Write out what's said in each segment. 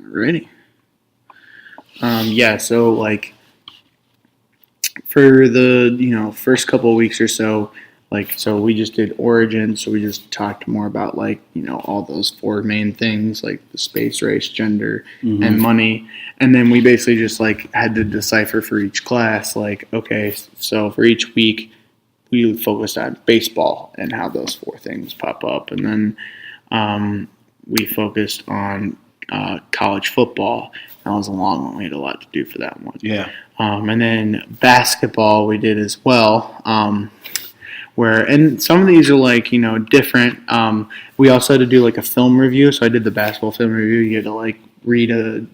Alrighty. So like for the first couple of weeks or so, so we just did origin, so we just talked more about all those four main things like the space, race, gender, and money, and then we basically just had to decipher for each class okay, so for each week we focused on baseball and how those four things pop up, and then we focused on college football. That was a long one. We had a lot to do for that one. Yeah. And then basketball we did as well. And some of these are different. We also had to do a film review. So I did the basketball film review. You had to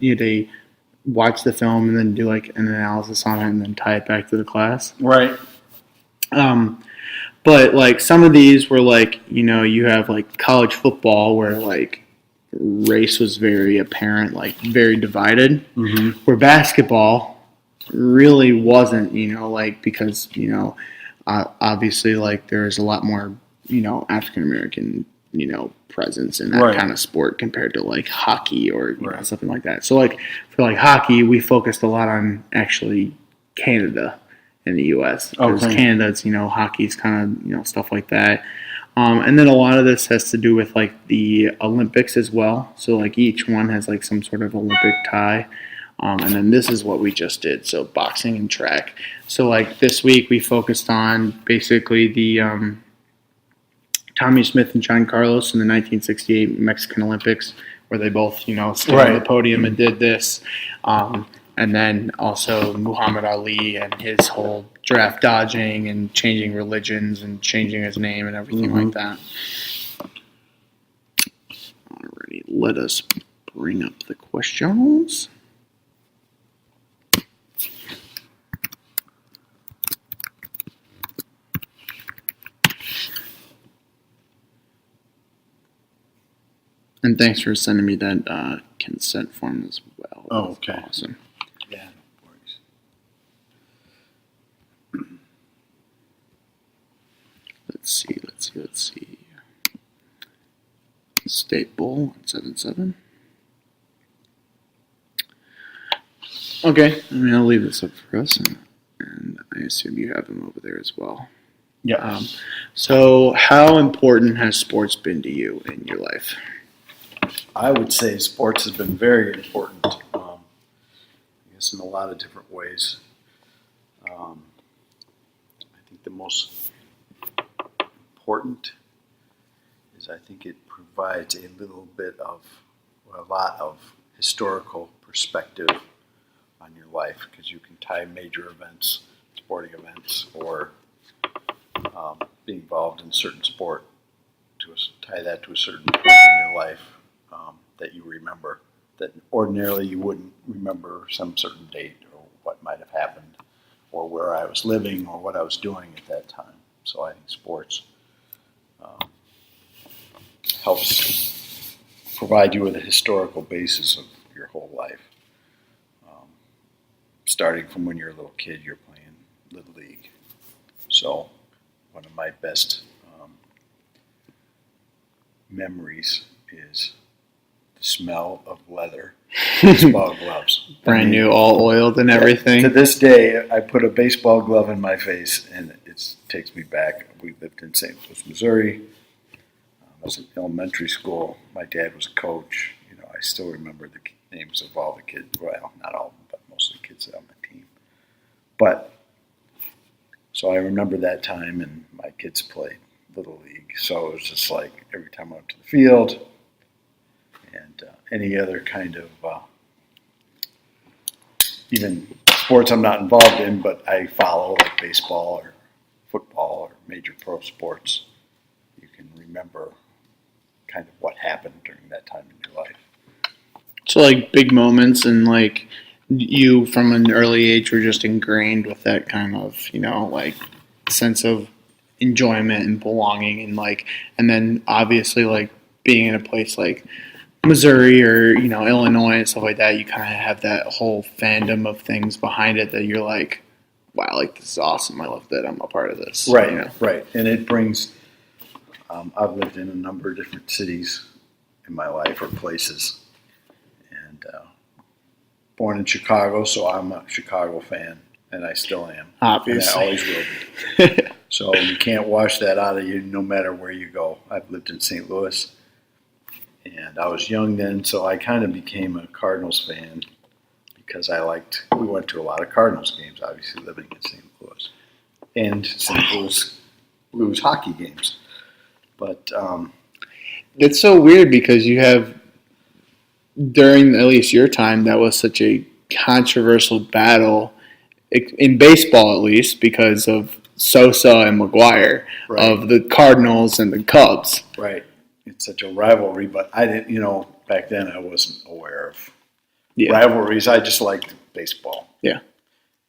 you had to watch the film and then do an analysis on it and then tie it back to the class. Right. But some of these were you have college football where race was very apparent, very divided. Where basketball really wasn't, because obviously there's a lot more African American presence in that kind of sport compared to hockey or something like that. So for hockey, we focused a lot on actually Canada in the U.S. because Canada, it's hockey's kind of stuff like that. And then a lot of this has to do with the Olympics as well. So each one has some sort of Olympic tie. And then this is what we just did. So boxing and track. So this week we focused on basically the Tommy Smith and John Carlos in the 1968 Mexican Olympics, where they both stood on the podium and did this. And then also Muhammad Ali and his whole draft dodging and changing religions and changing his name and everything like that. Alrighty, let us bring up the questions. And thanks for sending me that consent form as well. Oh, okay. Awesome. Yeah, no worries. Let's see. State Bowl 177. Okay, I'll leave this up for us, and I assume you have them over there as well. Yeah. So how important has sports been to you in your life? I would say sports has been very important, I guess in a lot of different ways. I think the most important is I think it provides a lot of historical perspective on your life, because you can tie major events, sporting events, or being involved in a certain sport, tie that to a certain point in your life. That you remember, that ordinarily you wouldn't remember some certain date or what might have happened or where I was living or what I was doing at that time. So I think sports helps provide you with a historical basis of your whole life. Starting from when you're a little kid, you're playing Little League. So one of my best memories is smell of leather baseball gloves. Brand new, all oiled and everything. To this day, I put a baseball glove in my face, and it takes me back. We lived in St. Louis, Missouri. I was in elementary school. My dad was a coach. I still remember the names of all the kids. Well, not all of them, but most of the kids on my team. So I remember that time, and my kids played Little League. So it was just every time I went to the field, and any other kind of even sports I'm not involved in, but I follow, like baseball or football or major pro sports, you can remember kind of what happened during that time in your life. So big moments, and you from an early age were just ingrained with that kind of sense of enjoyment and belonging, and then obviously being in a place like Missouri or Illinois and stuff like that, you kind of have that whole fandom of things behind it that you're wow, this is awesome. I love that I'm a part of this. Right, right. And it brings. I've lived in a number of different cities in my life or places, and born in Chicago, so I'm a Chicago fan, and I still am. Obviously. And I always will be. So you can't wash that out of you no matter where you go. I've lived in St. Louis, and I was young then, so I kind of became a Cardinals fan because we went to a lot of Cardinals games, obviously living in St. Louis, and St. Louis Blues hockey games. But it's so weird because you have, during at least your time, that was such a controversial battle, in baseball at least, because of Sosa and McGuire, Right. of the Cardinals and the Cubs. right, it's such a rivalry, but I didn't, back then I wasn't aware of rivalries. I just liked baseball. Yeah.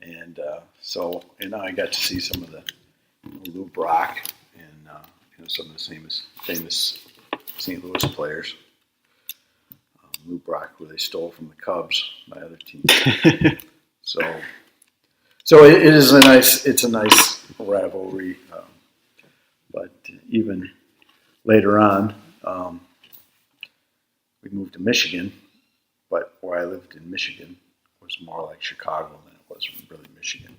And so, I got to see some of the Lou Brock and some of the famous St. Louis players. Lou Brock, where they stole from the Cubs, my other team. So it's a nice rivalry. But even later on, we moved to Michigan. But where I lived in Michigan was more like Chicago than it was really Michigan.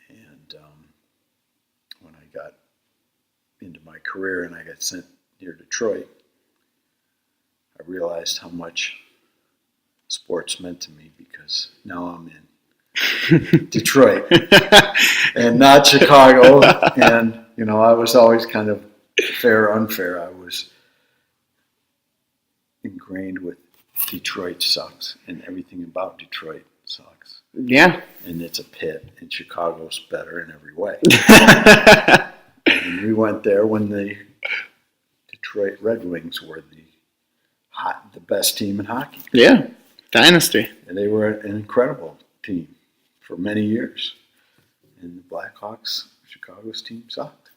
And when I got into my career and I got sent near Detroit, I realized how much sports meant to me because now I'm in Detroit and not Chicago. And, I was always kind of fair or unfair. I was ingrained with Detroit sucks and everything about Detroit sucks. Yeah. And it's a pit, and Chicago's better in every way. And we went there when the Detroit Red Wings were the best team in hockey. Yeah. Dynasty. And they were an incredible team for many years. And the Blackhawks, Chicago's team, sucked.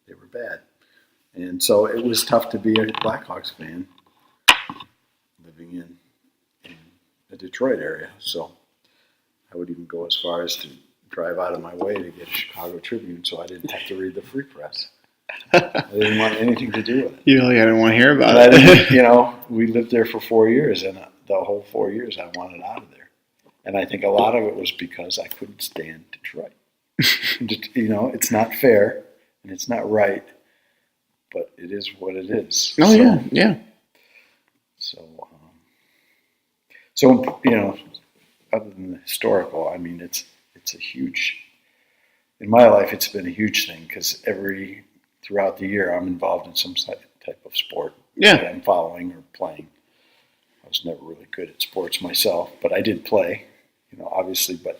They were bad. And so it was tough to be a Blackhawks fan living in the Detroit area. So I would even go as far as to drive out of my way to get a Chicago Tribune so I didn't have to read the Free Press. I didn't want anything to do with it. You really didn't want to hear about it. We lived there for 4 years, and the whole 4 years I wanted out of there. And I think a lot of it was because I couldn't stand Detroit. It's not fair, and it's not right, but it is what it is. Oh, so, yeah. So, other than the historical, it's a huge, in my life, it's been a huge thing because throughout the year, I'm involved in some type of sport that I'm following or playing. I was never really good at sports myself, but I did play, obviously, but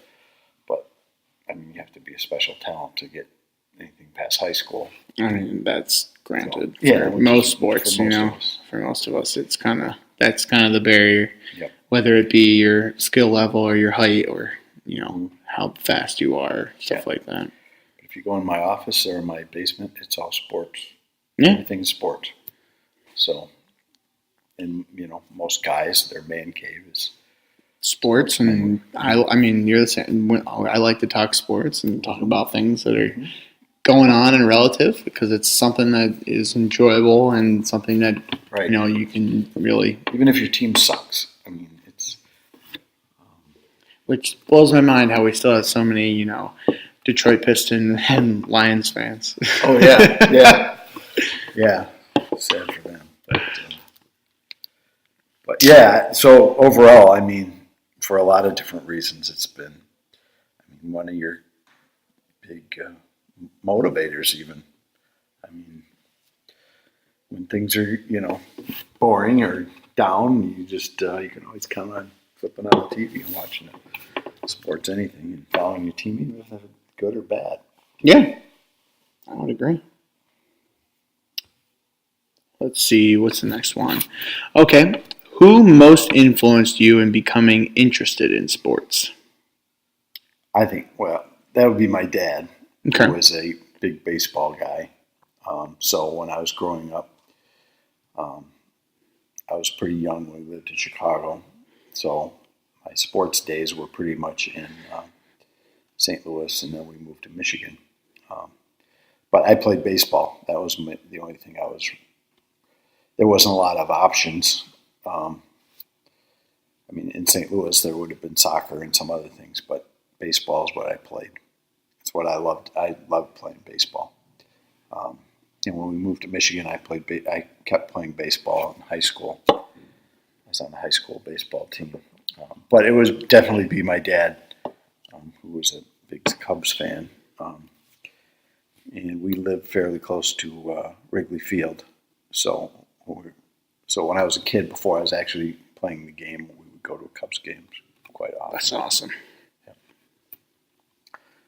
you have to be a special talent to get anything past high school. That's granted. So, for most sports, for most of us, that's kind of the barrier. Yep. Whether it be your skill level or your height or, how fast you are, stuff like that. If you go in my office or my basement, it's all sports. Yeah. Everything's sports. So, and, most guys, their man cave is sports. And you're the same. I like to talk sports and talk about things that are going on and relative because it's something that is enjoyable and something that, you can really. Even if your team sucks. It's. Which blows my mind how we still have so many, Detroit Pistons and Lions fans. Oh, yeah. Yeah. Sad for them. But yeah, so overall, for a lot of different reasons, it's been, one of your big motivators even. When things are, boring or down, you just, you can always count on flipping on the TV and watching it. Sports, anything, and following your team, even if it's good or bad. Yeah, I would agree. Let's see, what's the next one? Okay, who most influenced you in becoming interested in sports? I think, that would be my dad, okay. Who was a big baseball guy. So when I was growing up, I was pretty young when we lived in Chicago. So my sports days were pretty much in St. Louis, and then we moved to Michigan. But I played baseball. That was the only thing there wasn't a lot of options. in St. Louis, there would have been soccer and some other things, but baseball is what I played. It's what I loved. I loved playing baseball. And when we moved to Michigan, I kept playing baseball in high school. I was on the high school baseball team. But it was definitely be my dad, who was a big Cubs fan. And we lived fairly close to Wrigley Field. So when I was a kid, before I was actually playing the game, we would go to Cubs games quite often. That's awesome. Yeah.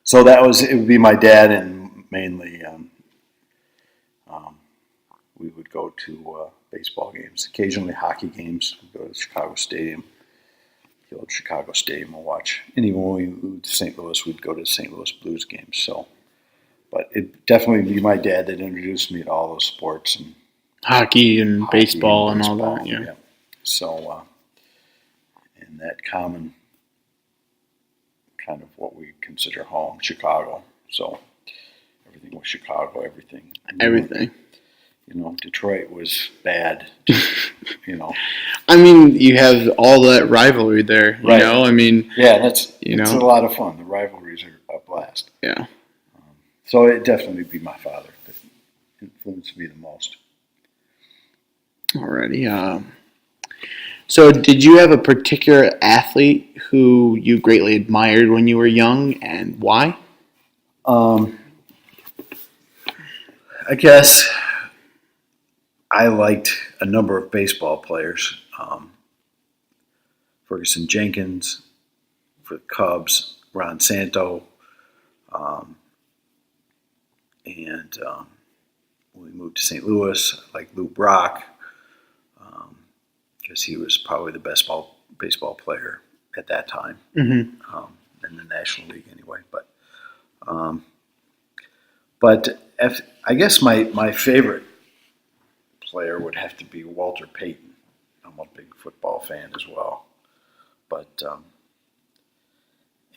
So it would be my dad, and mainly we would go to baseball games, occasionally hockey games. We'd go to Chicago Stadium, the old Chicago Stadium, and watch. And even when we moved to St. Louis, we'd go to St. Louis Blues games. So, but it'd definitely be my dad that introduced me to all those sports and hockey and baseball and all that. Yeah. So, in that common kind of what we consider home, Chicago. So everything was Chicago. Everything. Detroit was bad. I mean, you have all that rivalry there. You Right. know, I mean, it's a lot of fun. The rivalries are a blast. Yeah. So it'd definitely be my father that influenced me the most. Alrighty. So did you have a particular athlete who you greatly admired when you were young, and why? I guess I liked a number of baseball players. Ferguson Jenkins for the Cubs, Ron Santo, and when we moved to St. Louis, I liked Lou Brock, because he was probably the best baseball player at that time, in the National League anyway. But I guess my favorite player would have to be Walter Payton. I'm a big football fan as well. But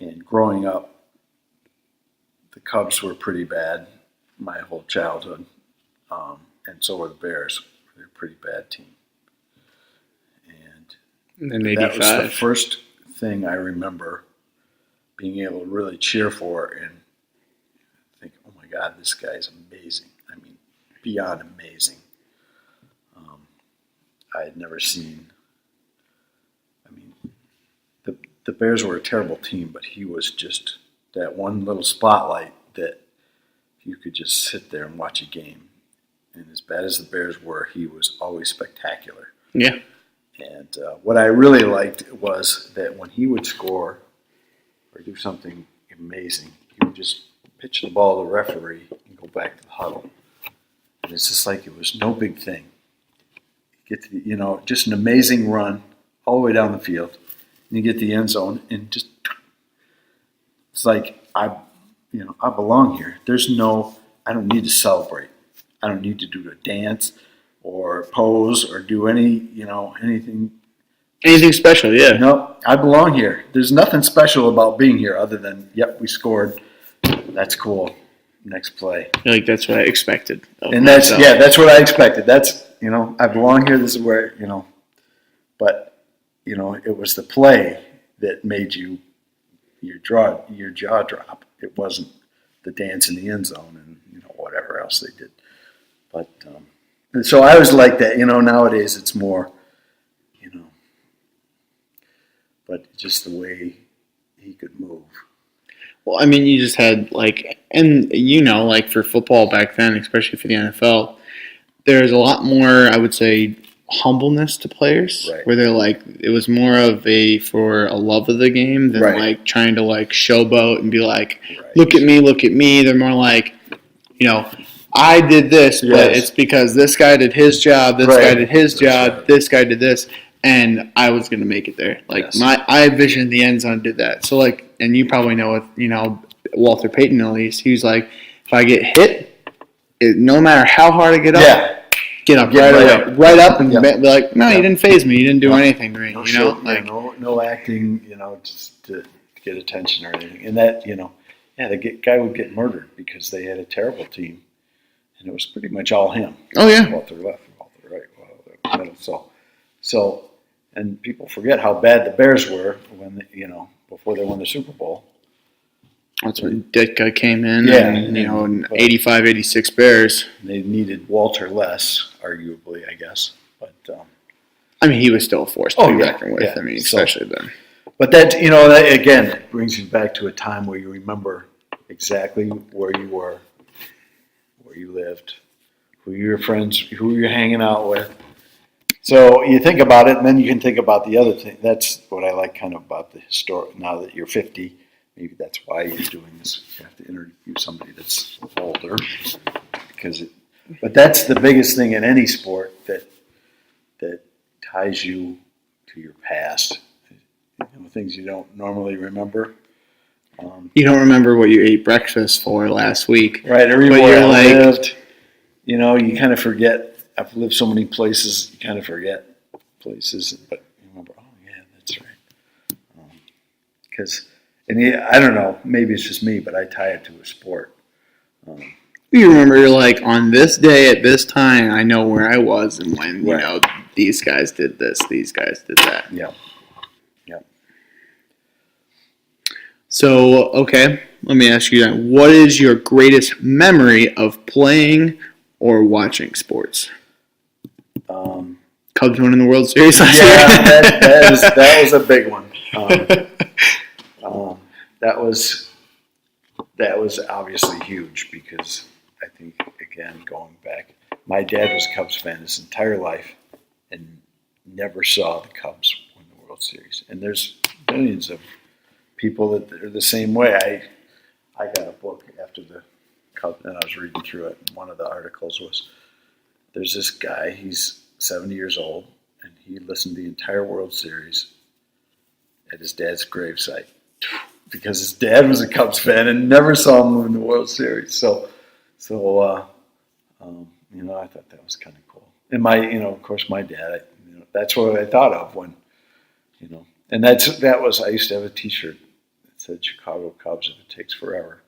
and growing up, the Cubs were pretty bad my whole childhood, and so were the Bears. They're a pretty bad team. And then that was the 85. first thing I remember being able to really cheer for and think, oh my God, this guy's amazing. I mean, beyond amazing. I had never seen, the Bears were a terrible team, but he was just that one little spotlight that you could just sit there and watch a game. And as bad as the Bears were, he was always spectacular. Yeah. And what I really liked was that when he would score or do something amazing, he would just pitch the ball to the referee and go back to the huddle. And it's just like it was no big thing. Get to just an amazing run all the way down the field, and you get the end zone, and just it's like I belong here. I don't need to celebrate. I don't need to do a dance or pose or do anything. Anything special, yeah. No, I belong here. There's nothing special about being here other than, yep, we scored. That's cool. Next play. Like, that's what I expected. And that's what I expected. That's, I belong here. This is where, but, it was the play that made your jaw drop. It wasn't the dance in the end zone and, whatever else they did. But, so I was like that, nowadays it's more, but just the way he could move. Well, I mean, you just had, for football back then, especially for the NFL, there's a lot more, I would say, humbleness to players. Right. Where they're it was more of for a love of the game than right. Trying to showboat and be like, right. look at me. They're more like, I did this, but it's because this guy did his job, this guy did his job, this guy did this, and I was going to make it there. I visioned the end zone, did that. So, and you probably know with, Walter Payton at least, he was like, if I get hit, no matter how hard I get up, get up right up and be like, no, you didn't faze me, you didn't do anything to me, no acting, just to get attention or anything. And that, the guy would get murdered because they had a terrible team. And it was pretty much all him. Oh, yeah. Walter left, Walter right, Walter middle. So And people forget how bad the Bears were before they won the Super Bowl. That's when Ditka came in, Yeah, and 85, 86 Bears. They needed Walter less, arguably, I guess. But I mean, he was still a force to be reckoned with. Yeah. I mean, especially then. But that, that, again, it brings you back to a time where you remember exactly where you were, where you lived, who your friends, who you're hanging out with. So you think about it, and then you can think about the other thing. That's what I like kind of about the historic. Now that you're 50, maybe that's why you're doing this. You have to interview somebody that's older, but that's the biggest thing in any sport that ties you to your past. Things you don't normally remember. You don't remember what you ate breakfast for last week, right? Everywhere I lived, you kind of forget. I've lived so many places, you kind of forget places, but you remember, oh yeah, that's right. Because, I don't know, maybe it's just me, but I tie it to a sport. You remember, you're like, on this day at this time, I know where I was and when, these guys did this, these guys did that. Yeah. So, okay, let me ask you that. What is your greatest memory of playing or watching sports? Cubs winning the World Series last year. that was a big one. That was obviously huge because I think, again, going back, my dad was a Cubs fan his entire life and never saw the Cubs win the World Series. And there's millions of people that are the same way. I got a book after the Cubs, and I was reading through it. And one of the articles was, there's this guy, he's 70 years old, and he listened to the entire World Series at his dad's gravesite because his dad was a Cubs fan and never saw him win the World Series. So I thought that was kind of cool. And of course, my dad, that's what I thought of when, and I used to have a T-shirt that said "Chicago Cubs, if it takes forever."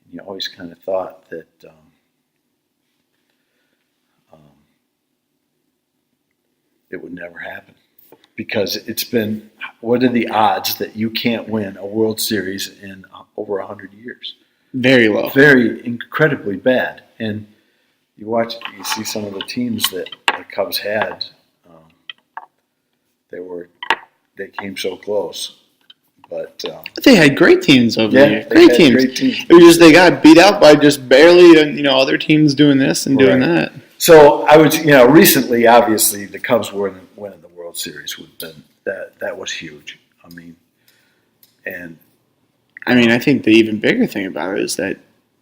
And you always kind of thought that. It would never happen because it's been, what are the odds that you can't win a World Series in over 100 years? Very low. Very incredibly bad. And you see some of the teams that the Cubs had, they came so close. But they had great teams over the years. Great teams. It was just they got beat out by just barely, other teams doing this and doing that. So I was, recently, obviously, the Cubs winning the World Series would have been that was huge. I think the even bigger thing about it is that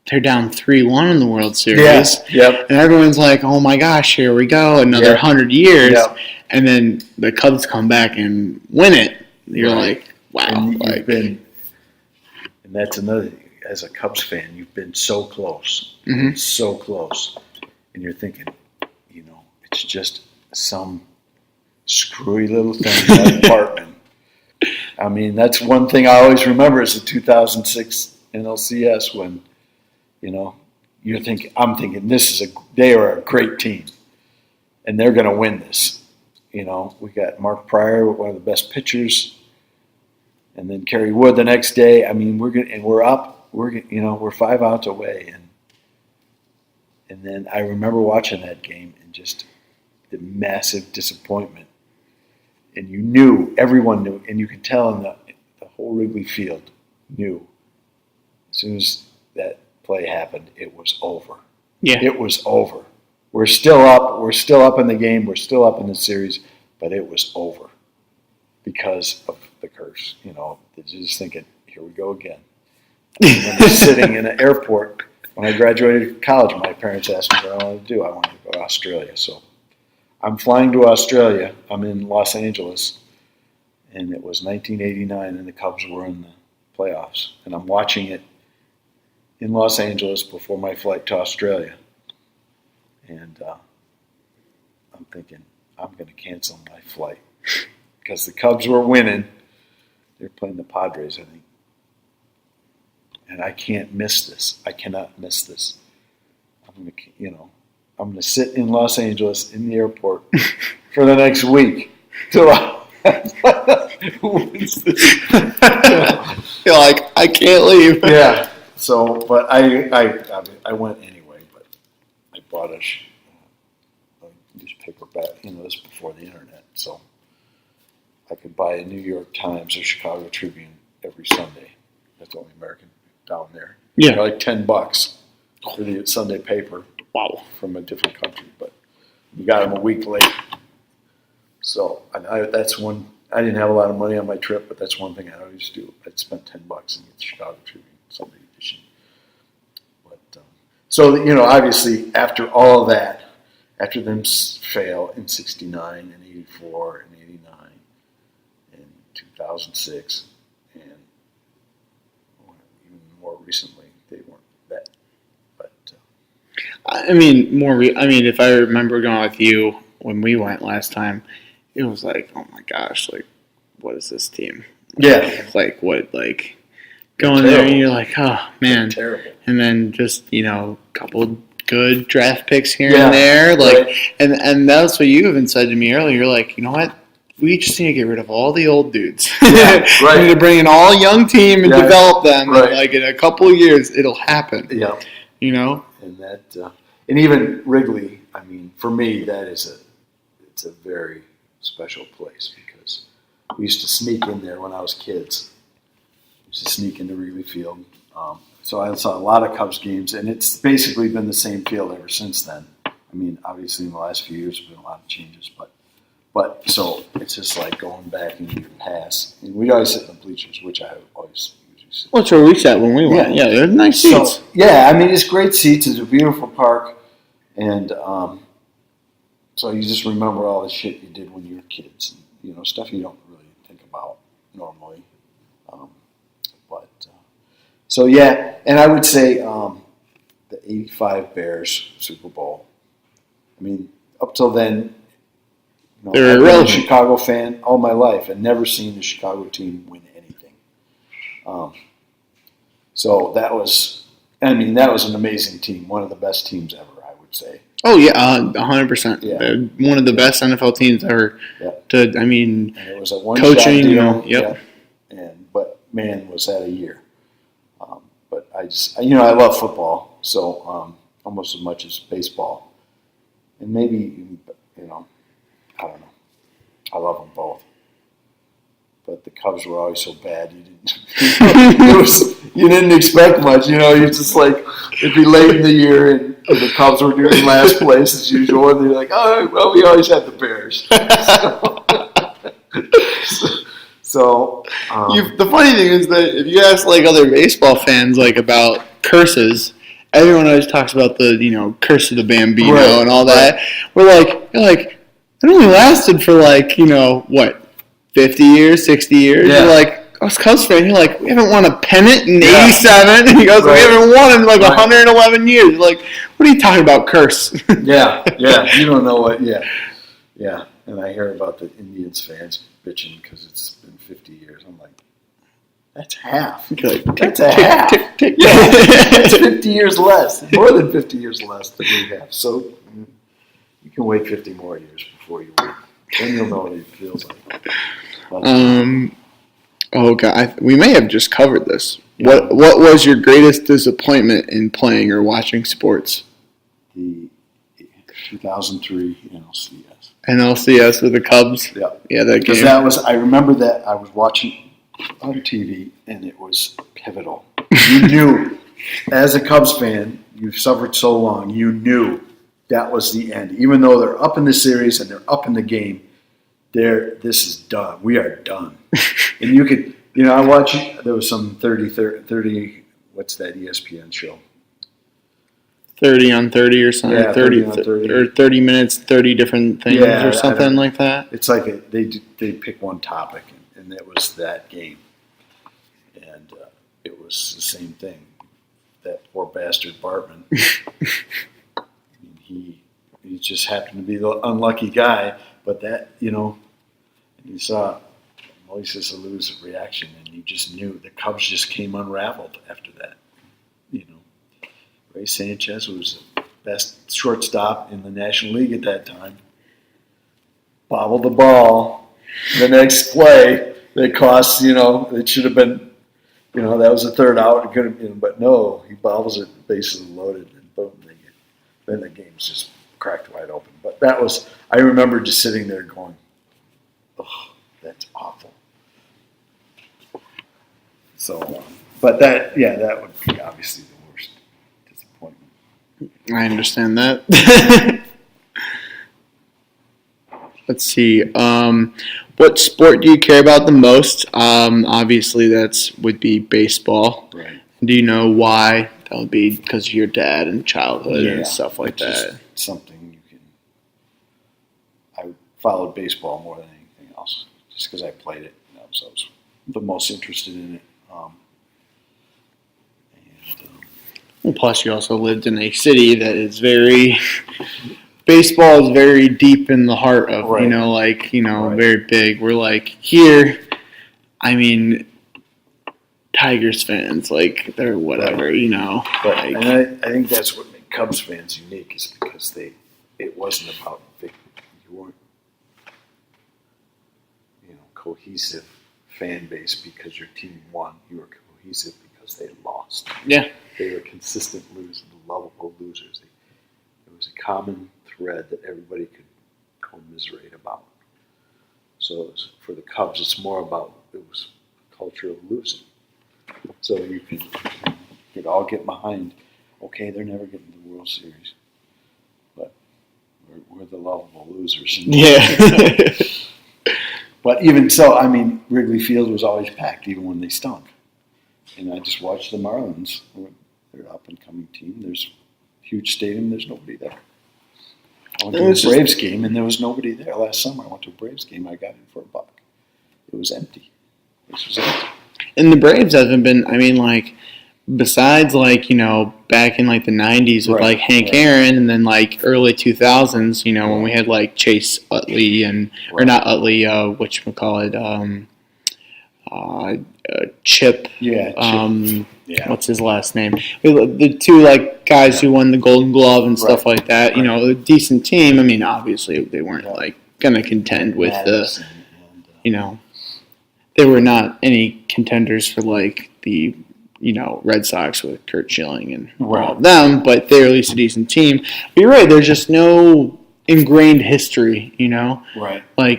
they're down 3-1 in the World Series. Yep. And everyone's like, "Oh my gosh, here we go, another 100 years." Yep. And then the Cubs come back and win it. You're like, wow. And that's another thing. As a Cubs fan, you've been so close. Mm-hmm. So close. And you're thinking, it's just some screwy little thing in that apartment. That's one thing I always remember is the 2006 NLCS when, I'm thinking they are a great team and they're going to win this. We got Mark Pryor, one of the best pitchers, and then Kerry Wood the next day. We're up. We're 5 outs away, and then I remember watching that game and just the massive disappointment. And everyone knew, and you could tell in the whole Wrigley Field knew. As soon as that play happened, it was over. Yeah. It was over. We're still up. We're still up in the game. We're still up in the series, but it was over because of the curse. They're just thinking, here we go again. I remember sitting in an airport when I graduated college. My parents asked me what I wanted to do. I wanted to go to Australia. So I'm flying to Australia. I'm in Los Angeles, and it was 1989, and the Cubs were in the playoffs. And I'm watching it in Los Angeles before my flight to Australia. And I'm thinking, I'm going to cancel my flight because the Cubs were winning. They're playing the Padres, I think. And I can't miss this. I cannot miss this. I'm going to sit in Los Angeles in the airport for the next week. So who wins this? You're like, I can't leave. Yeah. So, but I went anyway. But I bought a newspaper back. This was before the internet, so I could buy a New York Times or Chicago Tribune every Sunday. That's the only American down there. Yeah. They're like $10 for the Sunday paper. Wow. From a different country, but we got them a week late. So that's one. I didn't have a lot of money on my trip, but that's one thing I always do. I'd spend $10 and get the Chicago Tribune Sunday edition. But so obviously after all of that, after them fail in '69 and '84 and '89 and 2006, and even more recently, they weren't that. But I mean, if I remember going with you when we went last time, it was like, oh my gosh, like, what is this team? yeah, It's like, what, like, going there and you're like, oh, man. they're terrible. And then just, a couple good draft picks here Yeah, and there. Like, right. and that's what you even said to me earlier. You're like, you know what? We just need to get rid of all the old dudes. Yeah, right. We need to bring an all young team and Yeah, develop them. right. And like in a couple of years, it'll happen. Yeah. And that, and even Wrigley, I mean, for me, it's a very special place because we used to sneak in there when I was kids. We used to sneak into Wrigley Field. So I saw a lot of Cubs games, and it's basically been the same field ever since then. I mean, obviously in the last few years, there's been a lot of changes, but so it's just like going back into your past. And we'd always sit in the bleachers, which I always usually sit. What's where we sat when we went? Yeah, they're nice seats. So, yeah, I mean, it's great seats. It's a beautiful park. And so you just remember all the shit you did when you were kids. And, stuff you don't really think about normally. So, yeah. And I would say the 85 Bears Super Bowl. I mean, up till then, I've been a Chicago fan all my life and never seen the Chicago team win anything. So that was an amazing team, one of the best teams ever, I would say. Oh yeah, 100%. Yeah. One of the best NFL teams ever. Yeah. And it was a one coaching, shot deal. Yep. Yeah. But man, was that a year. But I love football, so almost as much as baseball, and maybe I don't know. I love them both. But the Cubs were always so bad. You didn't expect much. You just like it'd be late in the year and the Cubs were doing last place as usual, and they're like, oh, well, we always have the Bears. The funny thing is that if you ask like other baseball fans like about curses, everyone always talks about the curse of the Bambino and all that. You're like it only lasted for like 50 years, 60 years. Yeah. You're like, us Cubs fan, you're like, we haven't won a pennant in 87. And he goes, we haven't won in like 111 years. You're like, what are you talking about, curse? Yeah. You don't know what. Yeah. And I hear about the Indians fans bitching because it's been 50 years. I'm like, that's half. That's a half. Tick. Yeah, it's 50 years less. More than 50 years less than we have. So you can wait 50 more years before you win. Then you'll know what it feels like. Oh God, we may have just covered this. Yeah. What was your greatest disappointment in playing or watching sports? The 2003 NLCS. NLCS with the Cubs. Yeah, that game. I remember that I was watching on TV and it was pivotal. You knew, as a Cubs fan, you've suffered so long. You knew that was the end. Even though they're up in the series and they're up in the game, this is done. We are done. And you could, I watched. There was some 30. What's that ESPN show? 30 on 30 or something. Yeah, 30 on 30. Or 30 minutes, 30 different things or something like that. It's like they pick one topic, and it was that game. And it was the same thing. That poor bastard Bartman. He just happened to be the unlucky guy, but that, and you saw Moises Alou's reaction, and you just knew the Cubs just came unraveled after that. Ray Sanchez was the best shortstop in the National League at that time. Bobbled the ball, the next play that costs, it should have been, that was a third out. It could have been, but no, he bobbles it, bases loaded, and boom, then the game's just cracked wide open. But I remember just sitting there going, oh, that's awful. So, but that would be obviously the worst disappointment. I understand that. Let's see. What sport do you care about the most? Obviously, would be baseball. Right. Do you know why? That would be because of your dad and childhood and stuff like just that. Something you can. I followed baseball more than anything else, just because I played it. So I was the most interested in it. Plus, you also lived in a city that is baseball is very deep in the heart of, right. very big. We're like here, Tigers fans, they're whatever, But, and I think that's what made Cubs fans unique is because it wasn't about victory. You weren't, cohesive fan base because your team won. You were cohesive because they lost. Yeah. They were consistent losers, lovable losers. It was a common thread that everybody could commiserate about. So for the Cubs, it was a culture of losing. So you could all get behind, okay, they're never getting to the World Series, but we're the lovable losers. Yeah. But even so, Wrigley Field was always packed, even when they stunk. And I just watched the Marlins. They're an up-and-coming team. There's a huge stadium. There's nobody there. I went to a Braves game, and there was nobody there. Last summer, I went to a Braves game. I got in for $1. It was empty. This was empty. And the Braves haven't been, besides, back in, the 90s with, Hank Aaron, and then, early 2000s, when we had, Chase Utley and, or not Utley, whatchamacallit, Chip. Yeah, Chip. What's his last name? The two, guys who won the Golden Glove and stuff like that, a decent team. Obviously, they weren't, going to contend with the, they were not any contenders for the Red Sox with Kurt Schilling and all of them, but they're at least a decent team. But you're right, there's just no ingrained history, Right. Where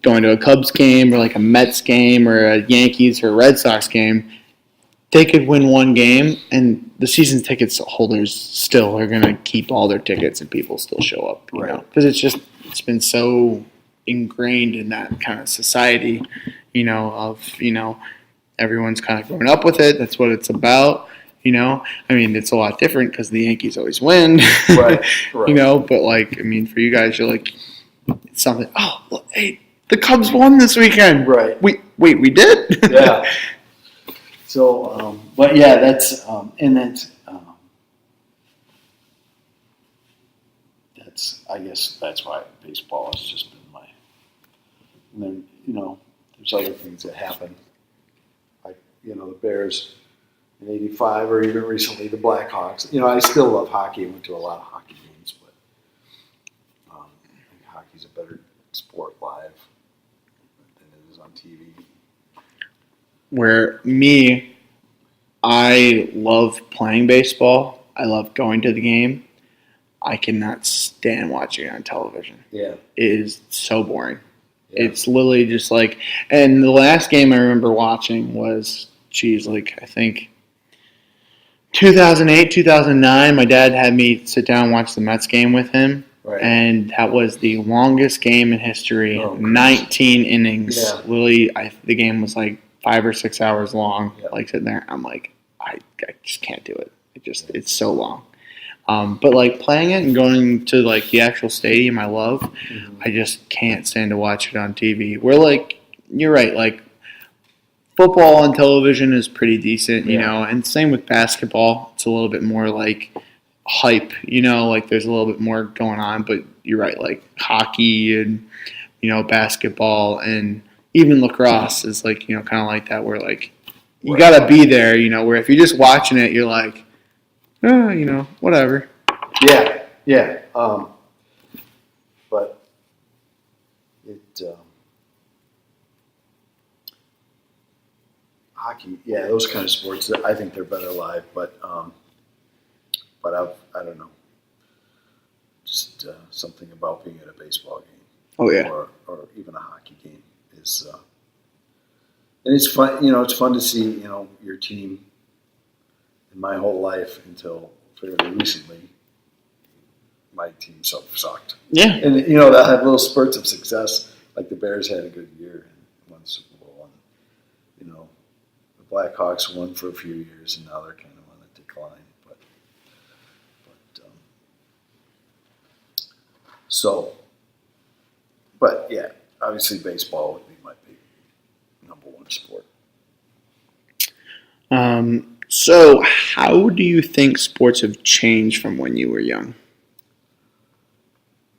going to a Cubs game or a Mets game or a Yankees or a Red Sox game, they could win one game and the season tickets holders still are going to keep all their tickets and people still show up, you know, because it's been so ingrained in that kind of society, everyone's kind of growing up with it. That's what it's about, it's a lot different because the Yankees always win, right. but for you guys, you're it's something, oh, well, hey, the Cubs won this weekend. Right. We did? Yeah. So, but yeah, that's I guess that's why baseball has just been and then, there's other things that happen. The Bears in '85 or even recently the Blackhawks. I still love hockey. I went to a lot of hockey games, but I think hockey's a better sport live than it is on TV. Where I love playing baseball. I love going to the game. I cannot stand watching it on television. Yeah. It is so boring. Yeah. It's literally just and the last game I remember watching was, I think 2008, 2009. My dad had me sit down and watch the Mets game with him. Right. And that was the longest game in history. 19 innings. Yeah. Literally, the game was 5 or 6 hours long. Yeah. Sitting there, I'm I just can't do it. It's so long. But playing it and going to the actual stadium, I love. Mm-hmm. I just can't stand to watch it on TV. We're you're right. Football on television is pretty decent, and same with basketball. It's a little bit more hype, there's a little bit more going on. But you're right, hockey and basketball and even lacrosse is kind of like that. Where you gotta be there, where if you're just watching it, you're whatever. Yeah. But hockey, yeah, those kind of sports, I think they're better live, but I don't know. Just something about being at a baseball game. Oh, yeah. Or even a hockey game is, and it's fun. It's fun to see your team. In my whole life until fairly recently, my team sucked. Yeah. And that had little spurts of success, like the Bears had a good year and won the Super Bowl, and the Blackhawks won for a few years, and now they're kind of on a decline. But yeah, obviously baseball would be my big number one sport. So how do you think sports have changed from when you were young?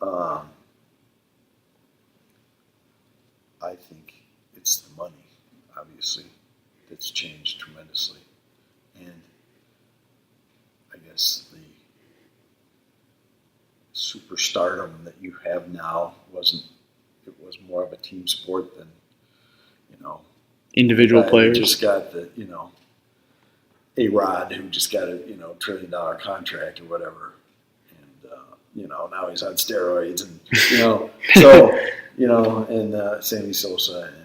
I think it's the money, obviously, that's changed tremendously. And I guess the superstardom that you have now it was more of a team sport than, Individual players. Just got the, A-Rod who just got a, $1 trillion contract or whatever. And, now he's on steroids and, and Sammy Sosa and,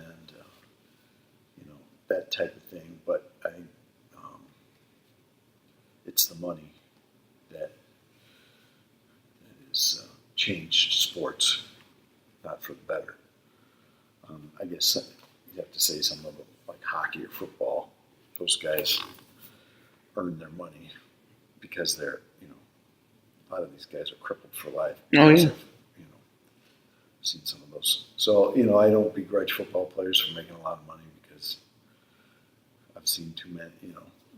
that type of thing. But I think it's the money that has changed sports, not for the better. I guess you have to say some of them, like hockey or football, those guys earn their money because they're, a lot of these guys are crippled for life. Oh, yeah. I've seen some of those. So, I don't begrudge football players for making a lot of money because I've seen too many, you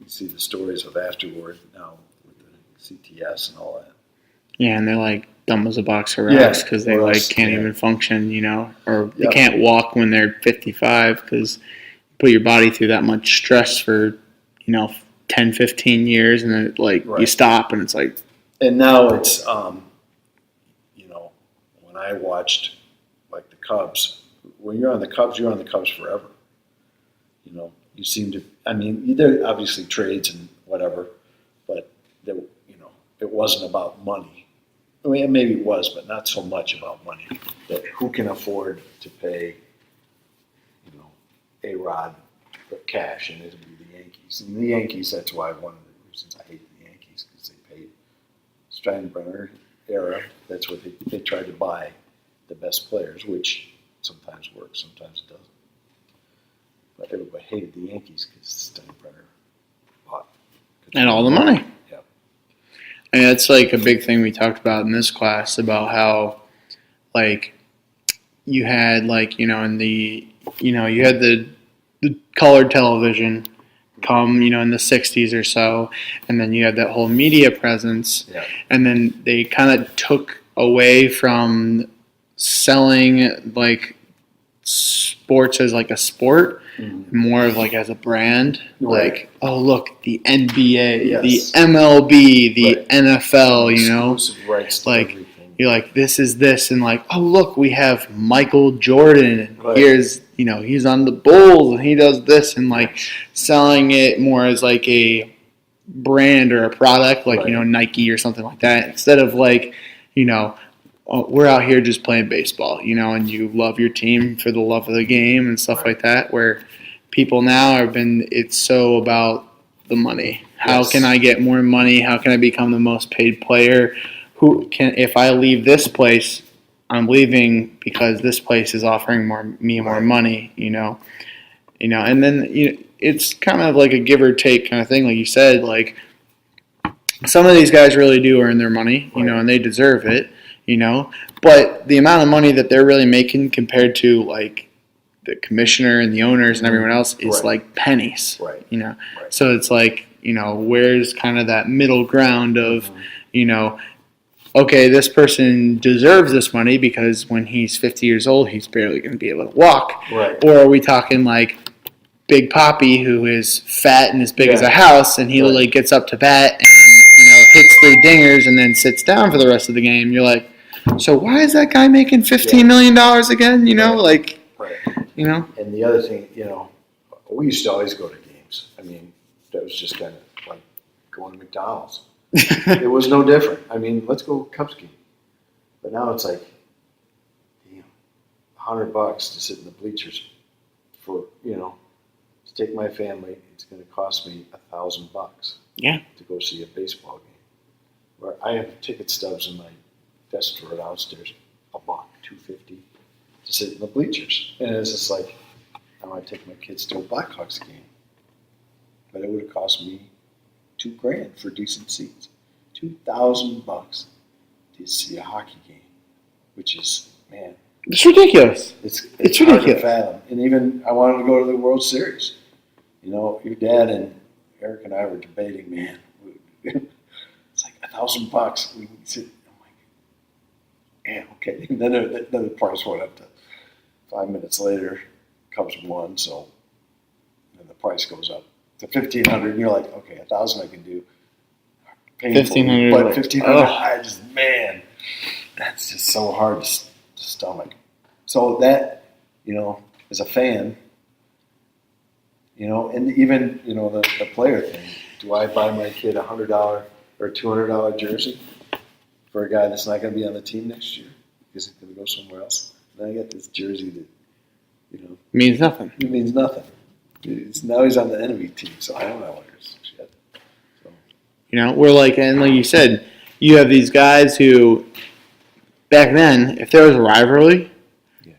see the stories of afterward now with the CTS and all that. Yeah, and they're like dumb as a box of rocks because they can't even function, or they can't walk when they're 55 because you put your body through that much stress for, 10, 15 years, and then you stop and it's like. And now it's, when I watched like the Cubs, when you're on the Cubs forever. You seem to, there are obviously trades and whatever, but it wasn't about money. Maybe it was, but not so much about money. That who can afford to pay, A-Rod cash, and it would be the Yankees. And the Yankees, that's why one of the reasons I hate the Yankees, because they paid Steinbrenner era. That's what they tried to buy the best players, which sometimes works, sometimes it doesn't. But everybody hated the Yankees because Steinbrenner bought. And all the money. Yeah. And it's like a big thing we talked about in this class about how, you had you had the colored television come, in the 60s or so, and then you had that whole media presence, and then they kind of took away from selling, sports as, a sport, more of, as a brand, oh, look, the NBA, the MLB, the NFL, Exclusive rights to everything. You're like, this is this, and oh, look, we have Michael Jordan, and here's, he's on the Bulls, and he does this, and selling it more as a brand or a product, Nike or something like that, instead of we're out here just playing baseball, and you love your team for the love of the game and stuff like that, where people now it's so about the money. How can I get more money? How can I become the most paid player? If I leave this place, I'm leaving because this place is offering me more money, and then it's kind of like a give or take kind of thing, like you said. Some of these guys really do earn their money, and they deserve it, But the amount of money that they're really making compared to the commissioner and the owners and everyone else is pennies, So it's where's kind of that middle ground of, okay, this person deserves this money because when he's 50 years old, he's barely going to be able to walk. Right. Or are we talking Big Papi, who is fat and as big as a house, and he gets up to bat and hits 3 dingers and then sits down for the rest of the game? You're like, So why is that guy making $15 million again? You know, Right. you know. And the other thing, we used to always go to games. I mean, that was just kind of like going to McDonald's. It was no different. I mean, let's go Cubs game. But now it's like, damn, $100 to sit in the bleachers for, to take my family. It's going to cost me $1,000. Yeah. To go see a baseball game. Where I have ticket stubs in my desk drawer downstairs, $1.50 to sit in the bleachers. And it's just like, I want to take my kids to a Blackhawks game. But it would have cost me $2,000 for decent seats. $2,000 to see a hockey game, which is, man, It's ridiculous. it's ridiculous. hard to fathom. And even I wanted to go to the World Series. Your dad and Eric and I were debating, man. It's like $1,000. We sit. I'm like, yeah, okay. And then the price went up to 5 minutes later. Cubs won, so then the price goes up to $1,500. And you're like, okay, $1,000 I can do. $1,500, but like, $1,500, I just, man, that's just so hard to stomach. So that, as a fan, and even, the player thing, do I buy my kid a $100 or $200 jersey for a guy that's not going to be on the team next year because he's going to go somewhere else? Then I get this jersey that, Means nothing. it means nothing. Now he's on the enemy team, so I don't know what his shit. So. We're like, and like you said, you have these guys who, back then, if there was a rivalry,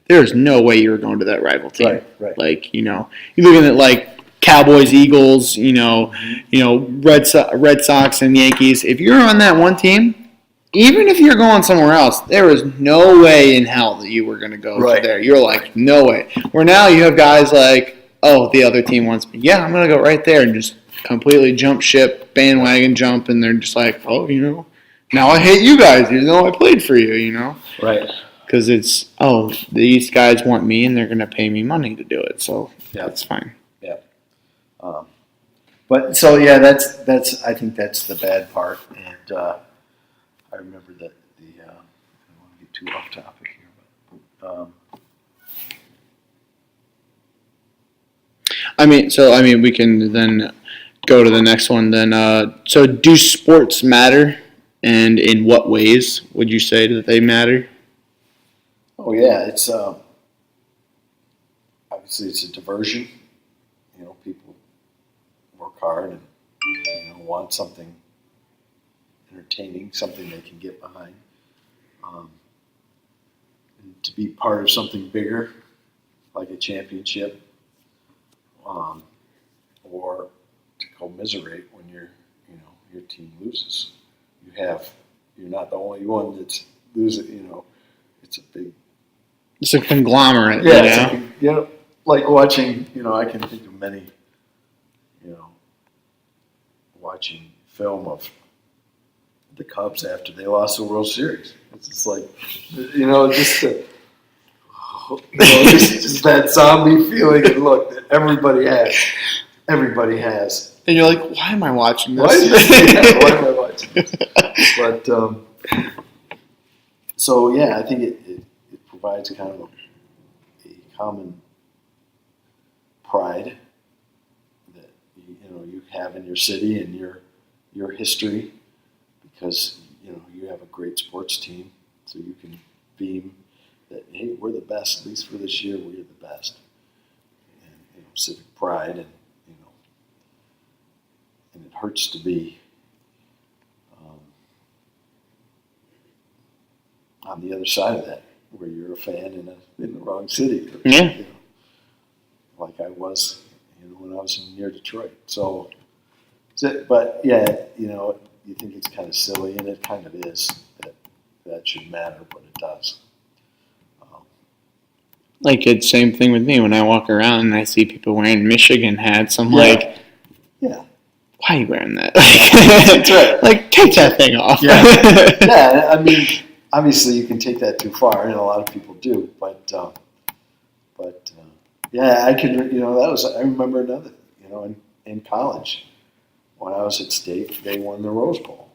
there's no way you were going to that rival team. Right. Like, you're looking at like Cowboys, Eagles, Red Sox and Yankees. If you're on that one team, even if you're going somewhere else, there is no way in hell that you were going to go to there. You're like, no way. Where now you have guys like, oh, the other team wants me. Yeah, I'm going to go right there and just completely jump ship, bandwagon jump, and they're just like, oh, now I hate you guys, even though I played for you, Right. Because it's, oh, these guys want me and they're going to pay me money to do it, so that's fine. Yeah. But so yeah, that's I think that's the bad part, and I remember that I don't want to get too off topic here, but we can then go to the next one. Then, so do sports matter, and in what ways would you say that they matter? oh yeah, it's obviously it's a diversion. People work hard and want something entertaining, something they can get behind, and to be part of something bigger, like a championship, or to commiserate when your team loses. You're not the only one that's losing. It's a big. It's a conglomerate. Yeah, like watching. I can think of many. Watching film of the Cubs after they lost the World Series. It's just like, just that zombie feeling and look that everybody has. Everybody has. And you're like, why am I watching this? Why am I watching this? But, so yeah, I think it provides kind of a common pride that you have in your city and your history, because you have a great sports team, so you can beam that, hey, we're the best, at least for this year, we're the best, and civic pride, and and it hurts to be on the other side of that, where you're a fan in the wrong city, like I was, when I was near Detroit. So, but yeah, you think it's kind of silly, and it kind of is, that should matter, but it does. Like, it's same thing with me when I walk around and I see people wearing Michigan hats. I'm like, yeah, why are you wearing that? That's right. Like, take that thing off. Yeah, yeah. I mean, obviously you can take that too far, and a lot of people do. But yeah, I can. I remember another. In college, when I was at State, they won the Rose Bowl.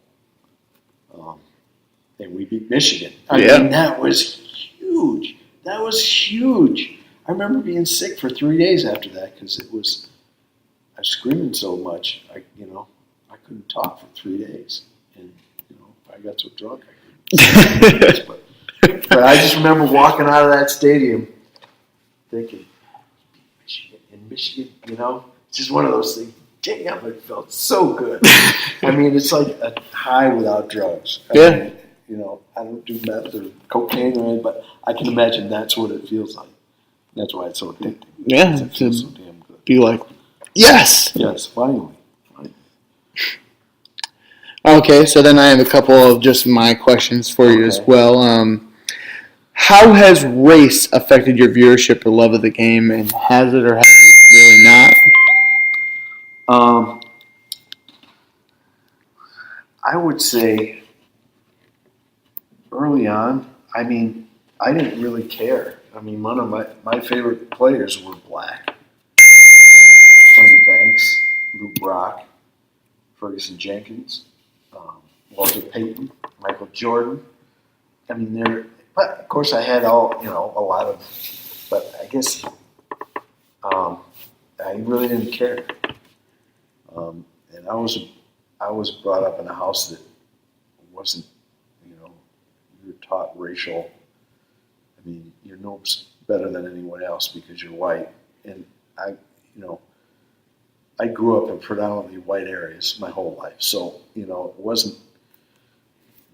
and we beat Michigan. I Yeah. mean, that was huge. That was huge. I remember being sick for 3 days after that because I was screaming so much. I couldn't talk for 3 days, and I got so drunk I couldn't. But I just remember walking out of that stadium thinking, Michigan, it's just one of those things. Damn, it felt so good. I mean, it's like a high without drugs. I don't do meth or cocaine or anything, but I can imagine that's what it feels like. That's why it's so addicting. Yeah, It feels so damn good. Be like, yes! Yes, finally. Okay, so then I have a couple of just my questions for you as well. How has race affected your viewership or love of the game, and has it or has it really not? I would say early on, I didn't really care. One of my favorite players were black. Ernie Banks, Lou Brock, Ferguson Jenkins, Walter Payton, Michael Jordan. But of course I had a lot of, but I guess I really didn't care. And I was brought up in a house that wasn't, you were taught racial. You're no better than anyone else because you're white. And I grew up in predominantly white areas my whole life. So, it wasn't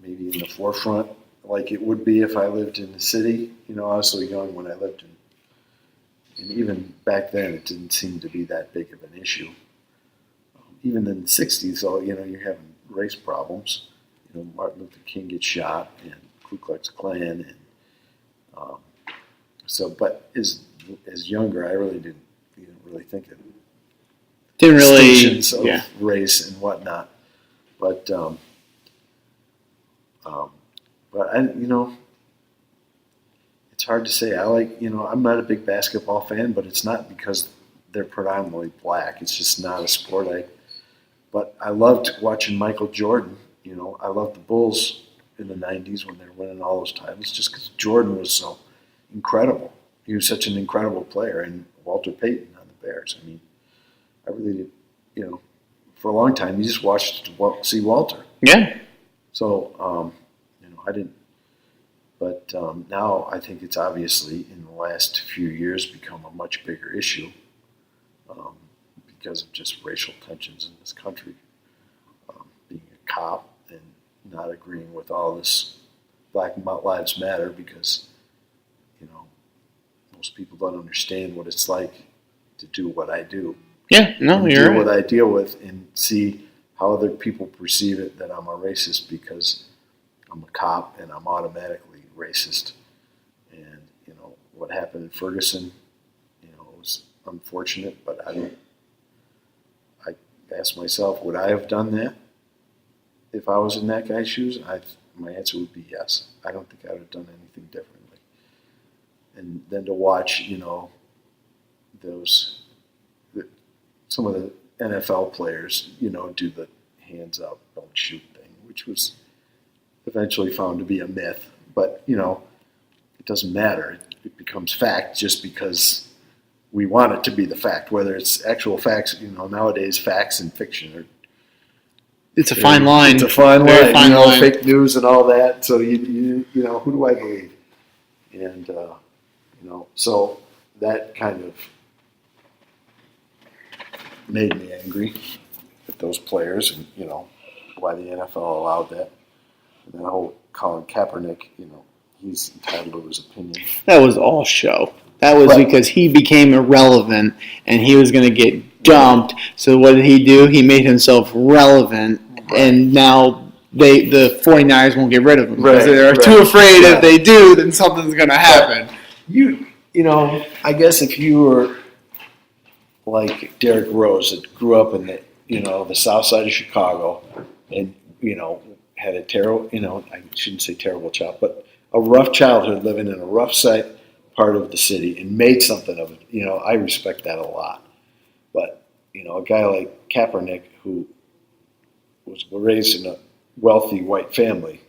maybe in the forefront like it would be if I lived in the city. I was so young when I lived and even back then it didn't seem to be that big of an issue. Even in the 60s, you're having race problems. Martin Luther King gets shot and Ku Klux Klan. And but as younger, I really didn't really think of distinctions of race and whatnot. But it's hard to say. I'm not a big basketball fan, but it's not because they're predominantly black. It's just not a sport But I loved watching Michael Jordan. I loved the Bulls in the 90s when they were winning all those titles just because Jordan was so incredible. He was such an incredible player. And Walter Payton on the Bears. I really did, for a long time, you just watched to see Walter. Yeah. So, I didn't. But now I think it's obviously in the last few years become a much bigger issue. Because of just racial tensions in this country, being a cop and not agreeing with all this Black Lives Matter because, most people don't understand what it's like to do what I do. Yeah, no, you're right. Deal what I deal with and see how other people perceive it that I'm a racist because I'm a cop and I'm automatically racist. And, what happened in Ferguson, was unfortunate, but I ask myself, would I have done that if I was in that guy's shoes? My answer would be yes. I don't think I would have done anything differently. And then to watch, some of the NFL players, do the hands up, don't shoot thing, which was eventually found to be a myth. But, it doesn't matter. It becomes fact just because we want it to be the fact, whether it's actual facts. Nowadays facts and fiction are. It's a fine line. It's a fine Very line. fine line. Fake news and all that. So who do I believe? And so that kind of made me angry at those players, and why the NFL allowed that. And that whole Colin Kaepernick, he's entitled to his opinion. That was all show. That was because he became irrelevant and he was going to get dumped. So what did he do? He made himself relevant, and now the 49ers won't get rid of him because they're too afraid if they do, then something's going to happen. I guess if you were like Derrick Rose that grew up in the south side of Chicago and, had a terrible, I shouldn't say terrible child, but a rough childhood living in a rough part of the city and made something of it. I respect that a lot. But, a guy like Kaepernick who was raised in a wealthy white family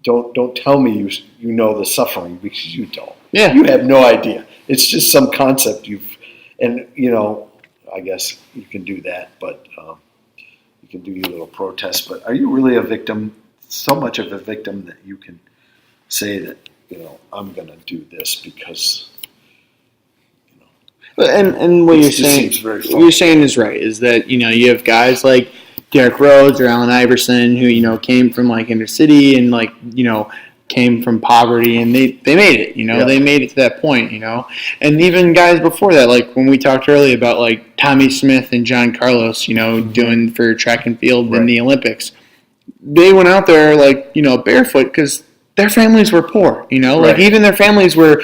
don't tell me you know the suffering, because you don't. Yeah. You have no idea. It's just some concept and I guess you can do that, but you can do your little protest. But are you really a victim? So much of a victim that you can say that I'm going to do this because. And what you're saying is right. Is that you have guys like Derrick Rose or Allen Iverson who came from like inner city and like came from poverty, and they made it. They made it to that point. And even guys before that, like when we talked earlier about like Tommy Smith and John Carlos, doing for track and field in the Olympics, they went out there like barefoot because their families were poor, like even their families were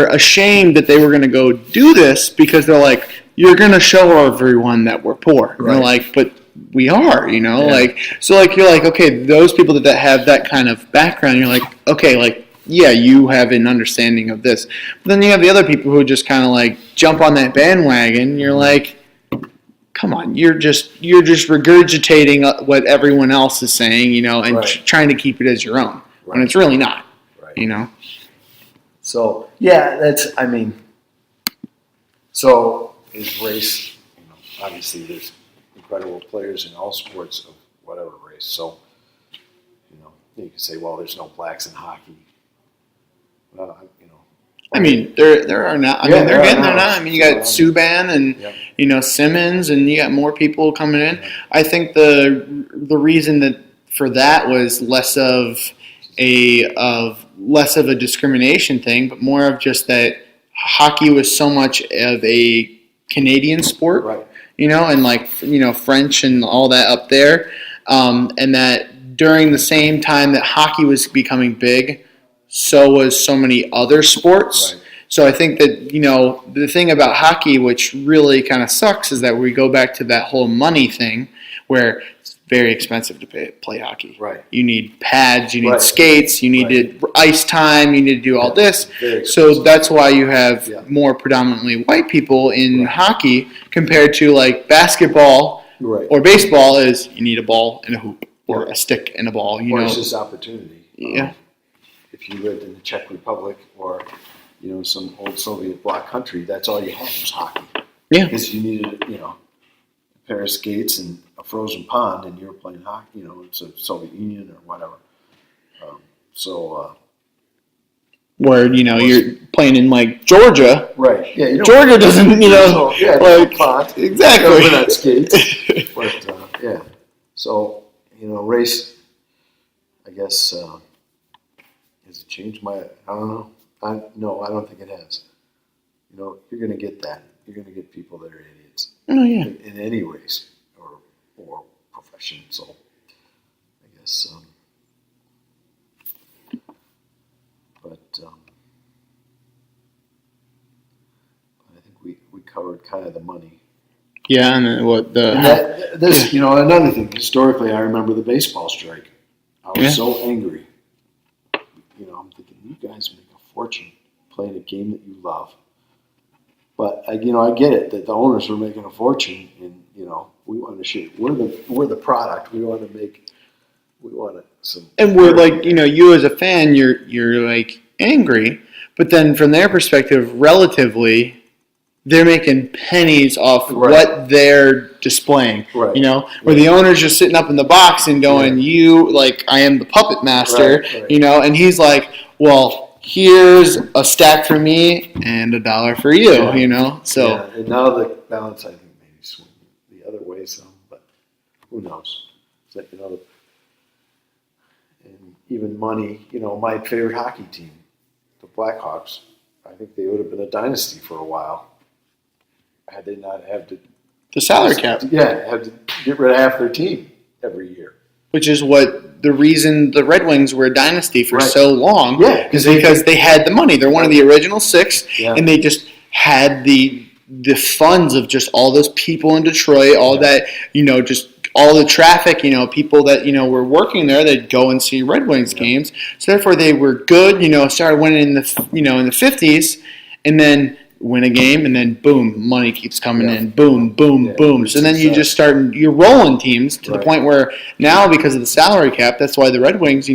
ashamed that they were going to go do this because they're like, you're going to show everyone that we're poor. Right. They're like, but we are, like, so like, you're like, okay, those people that have that kind of background, you're like, okay, like, yeah, you have an understanding of this. But then you have the other people who just kind of like jump on that bandwagon. You're like, come on, you're just regurgitating what everyone else is saying, and trying to keep it as your own. And it's really not, So, yeah, so is race, obviously there's incredible players in all sports of whatever race. So, you can say, well, there's no blacks in hockey. Well, I mean, there are not. I mean, they're getting there now. I mean, you got Subban and, Simmons, and you got more people coming in. Yeah. I think the reason that for that was less of a discrimination thing, but more of just that hockey was so much of a Canadian sport, and like French and all that up there, and that during the same time that hockey was becoming big, so was so many other sports. Right. So I think that the thing about hockey, which really kind of sucks, is that we go back to that whole money thing, where very expensive to play hockey. Right. You need pads, you need skates, you need ice time, you need to do all this. So that's why you have more predominantly white people in hockey compared to like basketball or baseball is you need a ball and a hoop or a stick and a ball. It's just opportunity. Yeah. If you lived in the Czech Republic or some old Soviet bloc country, that's all you had was hockey. Yeah. Because you needed a pair of skates and a frozen pond, and you were playing hockey. It's a Soviet Union or whatever. Where you're playing in like Georgia, right? Yeah, Georgia doesn't, like pond. Exactly. We're not skates, but yeah. So race, I guess, has it changed my? I don't know. No, I don't think it has. You're going to get that. You're going to get people that are idiots. Oh yeah. In any race or profession. So I guess. But I think we covered kind of the money. Yeah, and this another thing. Historically, I remember the baseball strike. I was so angry. I'm thinking, you guys make a fortune playing a game that you love. But I get it that the owners were making a fortune, and we want to share. We're the product. We want some. And we're like, you as a fan, you're like angry, but then from their perspective, relatively, they're making pennies off what they're displaying. Right. Where the owner's just sitting up in the box and going, "You like, I am the puppet master," and he's like, "Well, here's a stack for me and $1 for you," So and now the balance, I think, maybe swing the other way some, but who knows? It's like and even money. My favorite hockey team, the Blackhawks. I think they would have been a dynasty for a while had they not had the salary cap. Yeah, had to get rid of half their team every year. Which is what the reason the Red Wings were a dynasty for so long. Yeah, is because they had the money. They're one of the original 6, and they just had the funds of just all those people in Detroit, all that, just all the traffic, people that, were working there, they'd go and see Red Wings games. So therefore they were good, started winning in the, in the 50s, and then win a game, and then boom, money keeps coming in. Boom, boom, boom. So then you just you're rolling teams to the point where now, because of the salary cap, that's why the Red Wings,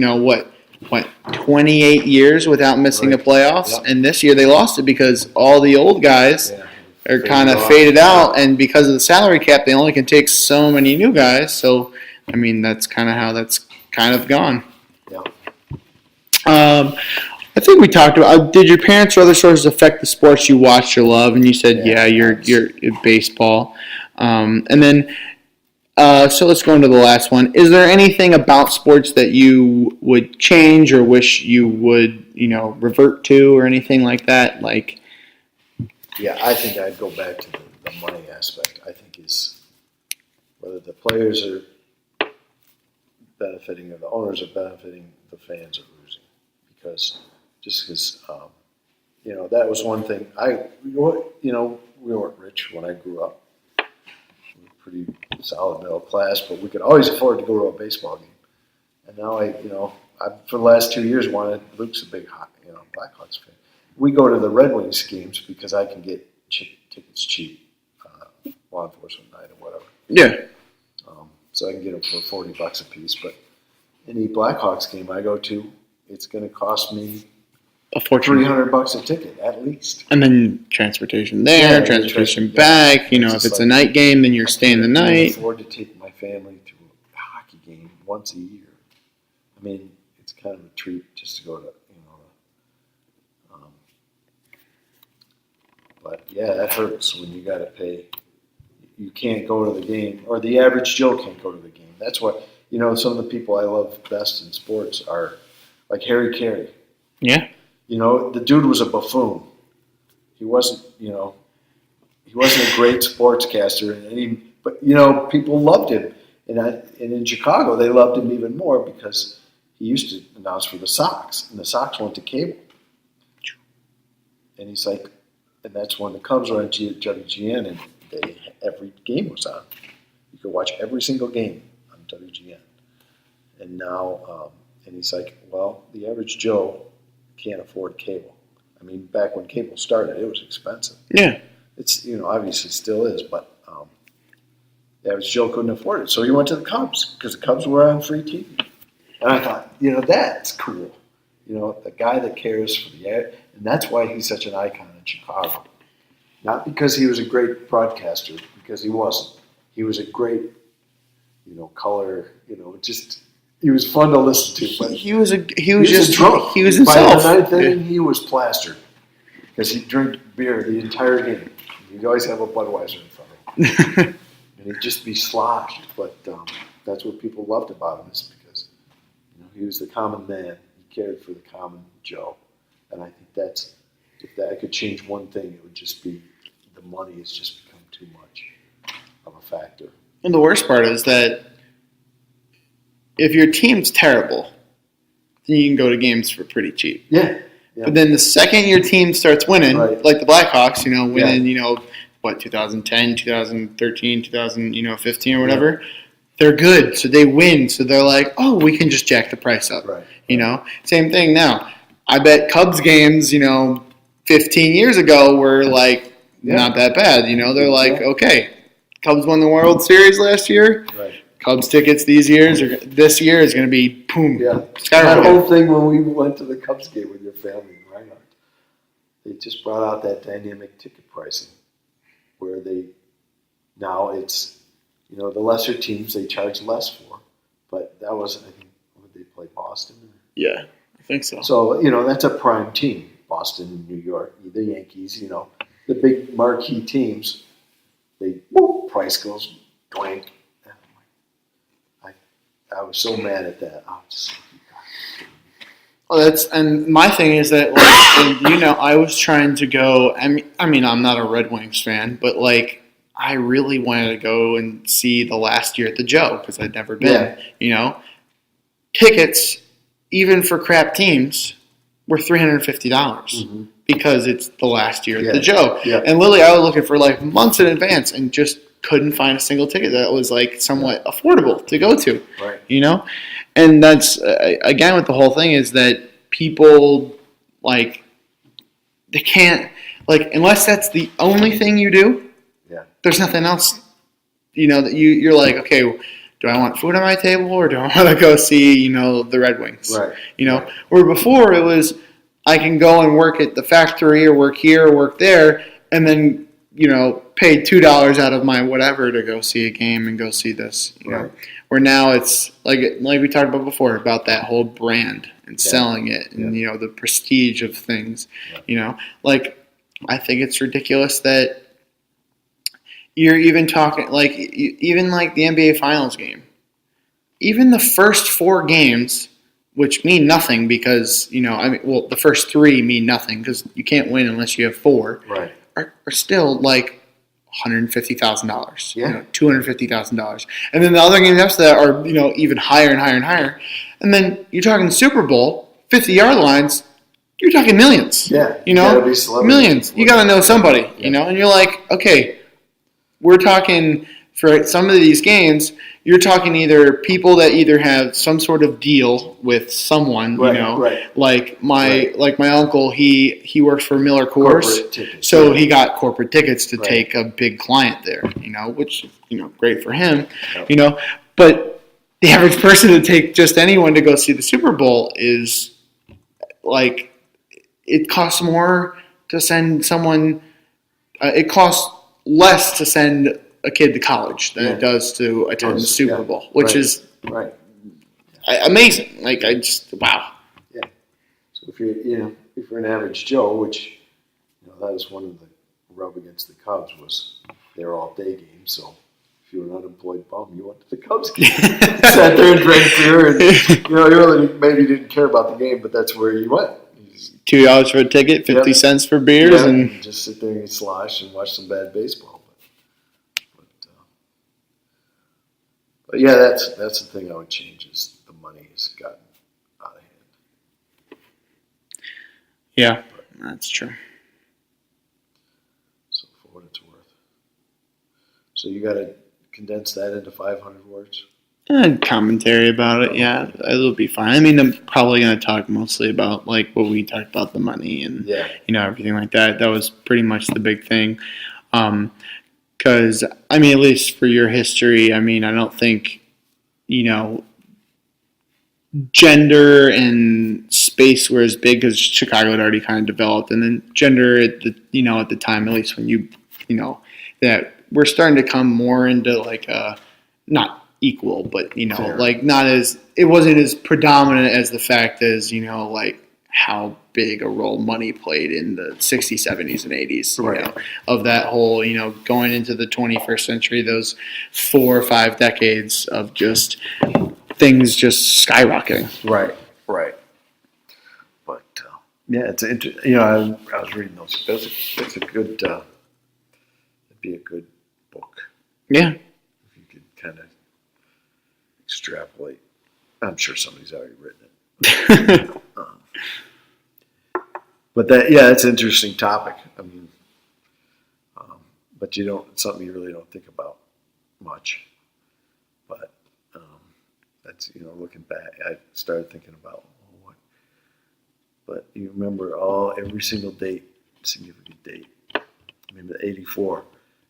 28 years without missing a Right. playoffs, Yep. and this year they lost it because all the old guys Yeah. are kind of faded out, and because of the salary cap, they only can take so many new guys. So, I mean, that's kind of how that's kind of gone. Yeah. I think we talked about. Did your parents or other sources affect the sports you watched or love? And you said, Yeah, you're baseball. And then, so let's go into the last one. Is there anything about sports that you would change or wish you would, revert to or anything like that? Like, Yeah, I think I'd go back to the money aspect. I think is whether the players are benefiting or the owners are benefiting, the fans are losing. Because that was one thing. We weren't rich when I grew up. We were pretty solid middle class, but we could always afford to go to a baseball game. And now I for the last 2 years Luke's a big Blackhawks fan. We go to the Red Wings games because I can get tickets cheap, law enforcement night or whatever. yeah. So I can get them for $40 a piece. But any Blackhawks game I go to, it's going to cost me A fortune. $300 a ticket at least. And then transportation there, Yeah, transportation yeah. back. It's If just it's a like- night game, then you're staying the I can't night. afford to take my family to a hockey game once a year. I mean, it's kind of a treat just to go to, but yeah, that hurts when you got to pay. You can't go to the game, or the average Joe can't go to the game. That's what, some of the people I love best in sports are like Harry Carey. Yeah. The dude was a buffoon. He wasn't, he wasn't a great sportscaster, but people loved him. And in Chicago, they loved him even more because he used to announce for the Sox, and the Sox went to cable. And he's like, and that's when the Cubs were on WGN, and every game was on. You could watch every single game on WGN. And now, and he's like, well, the average Joe can't afford cable. I mean, back when cable started, it was expensive. Yeah. It's, obviously still is, but the average Joe couldn't afford it. So he went to the Cubs because the Cubs were on free TV. And I thought, that's cool. The guy that cares for the air. And that's why he's such an icon in Chicago. Not because he was a great broadcaster, because he wasn't. He was a great, color, he was fun to listen to. But He was just drunk. He was himself. By the ninth inning, he was plastered because he'd drink beer the entire game. He'd always have a Budweiser in front of him. And he'd just be sloshed. But that's what people loved about him, is because he was the common man. He cared for the common Joe. And I think if that could change one thing, it would just be the money has just become too much of a factor. And the worst part is that if your team's terrible, then you can go to games for pretty cheap. Yeah. But then the second your team starts winning, Right. like the Blackhawks, winning, 2010, 2013, 2015 or whatever, they're good. So they win. So they're like, oh, we can just jack the price up. Right. Same thing now. I bet Cubs games, 15 years ago were like not that bad. They're like, okay, Cubs won the World Series last year. Right. Cubs tickets this year is going to be boom. Yeah. Skyrocket. That whole thing when we went to the Cubs game with your family in Reinhardt, they just brought out that dynamic ticket pricing where now it's, the lesser teams they charge less for. But that was, I think, would they play Boston? Yeah, I think so. So, that's a prime team. Boston and New York, the Yankees, the big marquee teams, price goes doink. I was so mad at that. I was just Well, and my thing is that, I was trying to go. I mean, I'm not a Red Wings fan, but I really wanted to go and see the last year at the Joe because I'd never been. Tickets, even for crap teams, were $350 because it's the last year at the Joe. Yeah. And literally, I was looking for months in advance and just couldn't find a single ticket that was somewhat affordable to go to. Right. And that's again with the whole thing is that people they can't unless that's the only thing you do. Yeah. There's nothing else. That you're like, okay, do I want food on my table or do I want to go see, the Red Wings? Right. Right. Where before it was, I can go and work at the factory or work here or work there and then, pay $2 out of my whatever to go see a game and go see this, Right. Where now it's like we talked about before about that whole brand and selling it and, the prestige of things, I think it's ridiculous that you're even talking even the NBA Finals game. Even the first 4 games, which mean nothing because, the first 3 mean nothing because you can't win unless you have 4, right, are still $150,000, $250,000. And then the other games after that are, even higher and higher and higher. And then you're talking Super Bowl, 50-yard lines, you're talking millions. Yeah. You gotta be celebrity. Millions. You got to know somebody, and you're like, okay, we're talking for some of these games, you're talking either people that either have some sort of deal with someone, right. like my uncle, he works for Miller Coors, so he got corporate tickets to take a big client there, which great for him, but the average person to take just anyone to go see the Super Bowl is it costs more to send someone. It costs less to send a kid to college than it does to attend the Super Bowl, which is amazing. Wow. Yeah. So if you're an average Joe, which that was one of the rub against the Cubs was they were all day games. So if you were an unemployed bum, you went to the Cubs game, sat there and drank beer, and you really maybe didn't care about the game, but that's where you went. $2 for a ticket, 50 cents for beers, and just sit there and eat slosh and watch some bad baseball. But yeah, that's the thing I would change is the money has gotten out of hand. Yeah, that's true. So for what it's worth. So you got to condense that into 500 words? And commentary about it, yeah, it'll be fine. I mean, I'm probably going to talk mostly about what we talked about, the money and everything like that. That was pretty much the big thing. Because, at least for your history, I don't think, gender and space were as big because Chicago had already kind of developed. And then gender at the time, at least when that we're starting to come more into not equal, but, Fair. not as, it wasn't as predominant as the fact as, how big a role money played in the 60s, 70s, and 80s, of that whole, going into the 21st century, those 4 or 5 decades of just things just skyrocketing. Right. But, it's interesting. I was reading those. It's a good, it'd be a good book. Yeah. If you could kind of extrapolate. I'm sure somebody's already written it. But it's an interesting topic. But it's something you really don't think about much. But that's looking back, I started thinking about what. But you remember every single significant date. I remember '84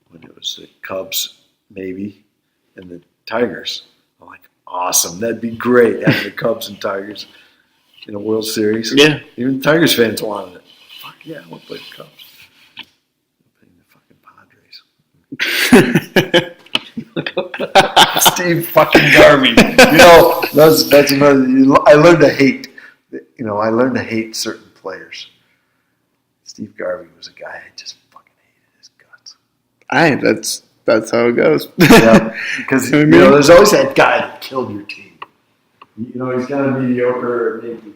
when it was the Cubs maybe and the Tigers. I'm like, awesome, that'd be great having the Cubs and Tigers in a World Series. Yeah. Even Tigers fans wanted it. Fuck yeah, I want to play the Cubs. I'm playing the fucking Padres. Steve fucking Garvey. That's another. I learned to hate. I learned to hate certain players. Steve Garvey was a guy I just fucking hated his guts. That's how it goes. Yeah, because there's always that guy that killed your team. He's kind of mediocre, maybe